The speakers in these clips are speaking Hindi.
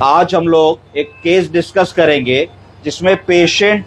आज हम लोग एक केस डिस्कस करेंगे जिसमें पेशेंट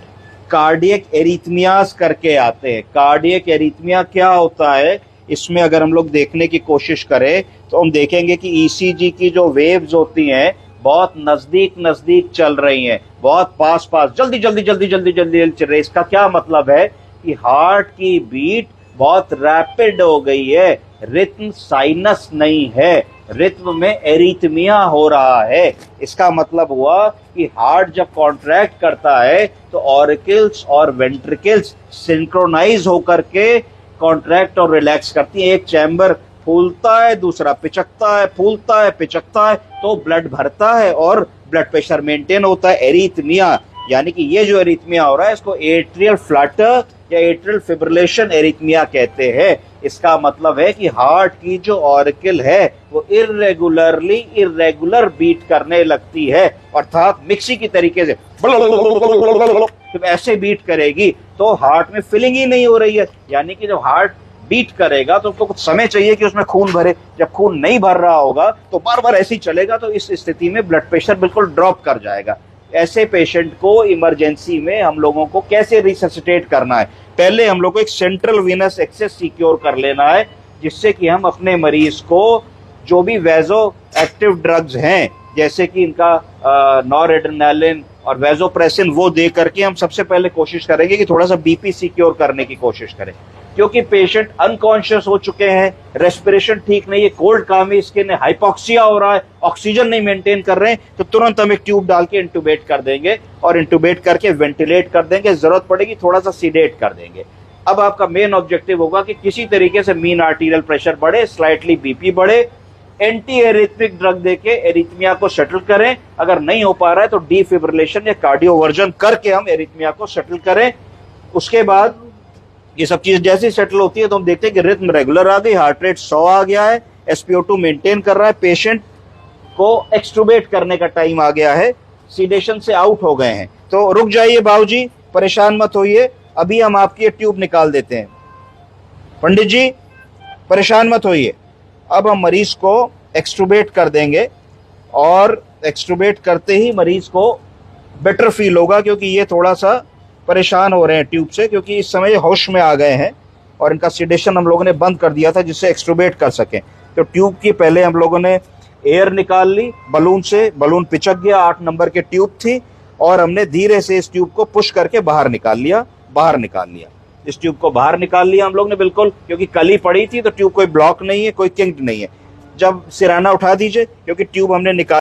कार्डियक एरिथमियास करके आते हैं। कार्डियक एरिथमिया क्या होता है, इसमें अगर हम लोग देखने की कोशिश करें तो हम देखेंगे कि ईसीजी की जो वेव्स होती हैं बहुत नजदीक नजदीक चल रही हैं, बहुत पास पास, जल्दी जल्दी जल्दी जल्दी जल्दी चल रही है। इसका क्या मतलब है कि हार्ट की बीट बहुत रैपिड हो गई है, रिथम साइनस नहीं है, रिथम में एरिथमिया हो रहा है। इसका मतलब हुआ कि हार्ट जब कॉन्ट्रैक्ट करता है तो ऑरिकल्स और वेंट्रिकल्स सिंक्रोनाइज होकर के कॉन्ट्रैक्ट और रिलैक्स करती है। एक चैम्बर फूलता है, दूसरा पिचकता है, फूलता है, पिचकता है, तो ब्लड भरता है और ब्लड प्रेशर मेंटेन होता है। एरिथमिया यानी कि ये जो एरिथमिया हो रहा है इसको एट्रियल फ्लटर या एट्रियल फिब्रिलेशन एरिथमिया कहते हैं। इसका मतलब है कि हार्ट की जो ऑरिकल है वो इरेगुलर बीट करने लगती है, अर्थात मिक्सी की तरीके से जब ऐसे बीट करेगी तो हार्ट में फिलिंग ही नहीं हो रही है। यानी कि जब हार्ट बीट करेगा तो उसको कुछ समय चाहिए कि उसमें खून भरे, जब खून नहीं भर रहा होगा तो बार बार ऐसे ही चलेगा, तो इस स्थिति में ब्लड प्रेशर बिल्कुल ड्रॉप कर जाएगा। ऐसे पेशेंट को इमरजेंसी में हम लोगों को कैसे रिससिटेट करना है, पहले हम लोग को एक सेंट्रल वीनस एक्सेस सिक्योर कर लेना है, जिससे कि हम अपने मरीज को जो भी वेजो एक्टिव ड्रग्स हैं जैसे कि इनका नॉरएड्रेनालिन और वेजोप्रेसिन वो दे करके हम सबसे पहले कोशिश करेंगे कि थोड़ा सा बीपी सिक्योर करने की कोशिश करें, क्योंकि पेशेंट अनकॉन्शियस हो चुके हैं, रेस्पिरेशन ठीक नहीं है, कोल्ड कामी स्किन है, हाइपोक्सिया हो रहा है, ऑक्सीजन नहीं मेंटेन कर रहे हैं, तो तुरंत हम एक ट्यूब डाल के इंटुबेट कर देंगे और इंटुबेट करके वेंटिलेट कर देंगे, जरूरत पड़ेगी थोड़ा सा सीडेट कर देंगे। अब आपका मेन ऑब्जेक्टिव होगा कि किसी तरीके से मीन आर्टीरियल प्रेशर बढ़े, स्लाइटली बीपी बढ़े, एंटी एरिथमिक ड्रग देके एरिथमिया को सेटल करें। अगर नहीं हो पा रहा है तो डिफिब्रिलेशन या कार्डियोवर्जन करके हम एरिथमिया को सेटल करें। उसके बाद ये सब चीज जैसे सेटल होती है तो हम देखते हैं कि रिथम रेगुलर आ गई, हार्ट रेट 100 आ गया है, SpO2 मेंटेन कर रहा है, पेशेंट को एक्सट्रूबेट करने का टाइम आ गया है, सीडेशन से आउट हो गए हैं। तो रुक जाइए बाबूजी, परेशान मत होइए, अभी हम आपकी ये ट्यूब निकाल देते हैं। पंडित जी परेशान मत होइए, अब हम मरीज को एक्सट्रूबेट कर देंगे और एक्सट्रूबेट करते ही मरीज को बेटर फील होगा, क्योंकि ये थोड़ा सा परेशान हो रहे हैं ट्यूब से, क्योंकि इस समय होश में आ गए हैं और इनका सीडेशन हम लोगों ने बंद कर दिया था जिससे एक्सट्रूबेट कर सकें। तो ट्यूब की पहले हम लोगों ने एयर निकाल ली बलून से, बलून पिचक गया, 8 नंबर की ट्यूब थी और हमने धीरे से इस ट्यूब को पुश करके बाहर निकाल लिया। इस ट्यूब को बाहर निकाल लिया हम लोग ने बिल्कुल, क्योंकि कली पड़ी थी तो ट्यूब कोई ब्लॉक नहीं है, कोई किंक्ड नहीं है। जब सिराना उठा दीजिए, क्योंकि ट्यूब हमने निकाल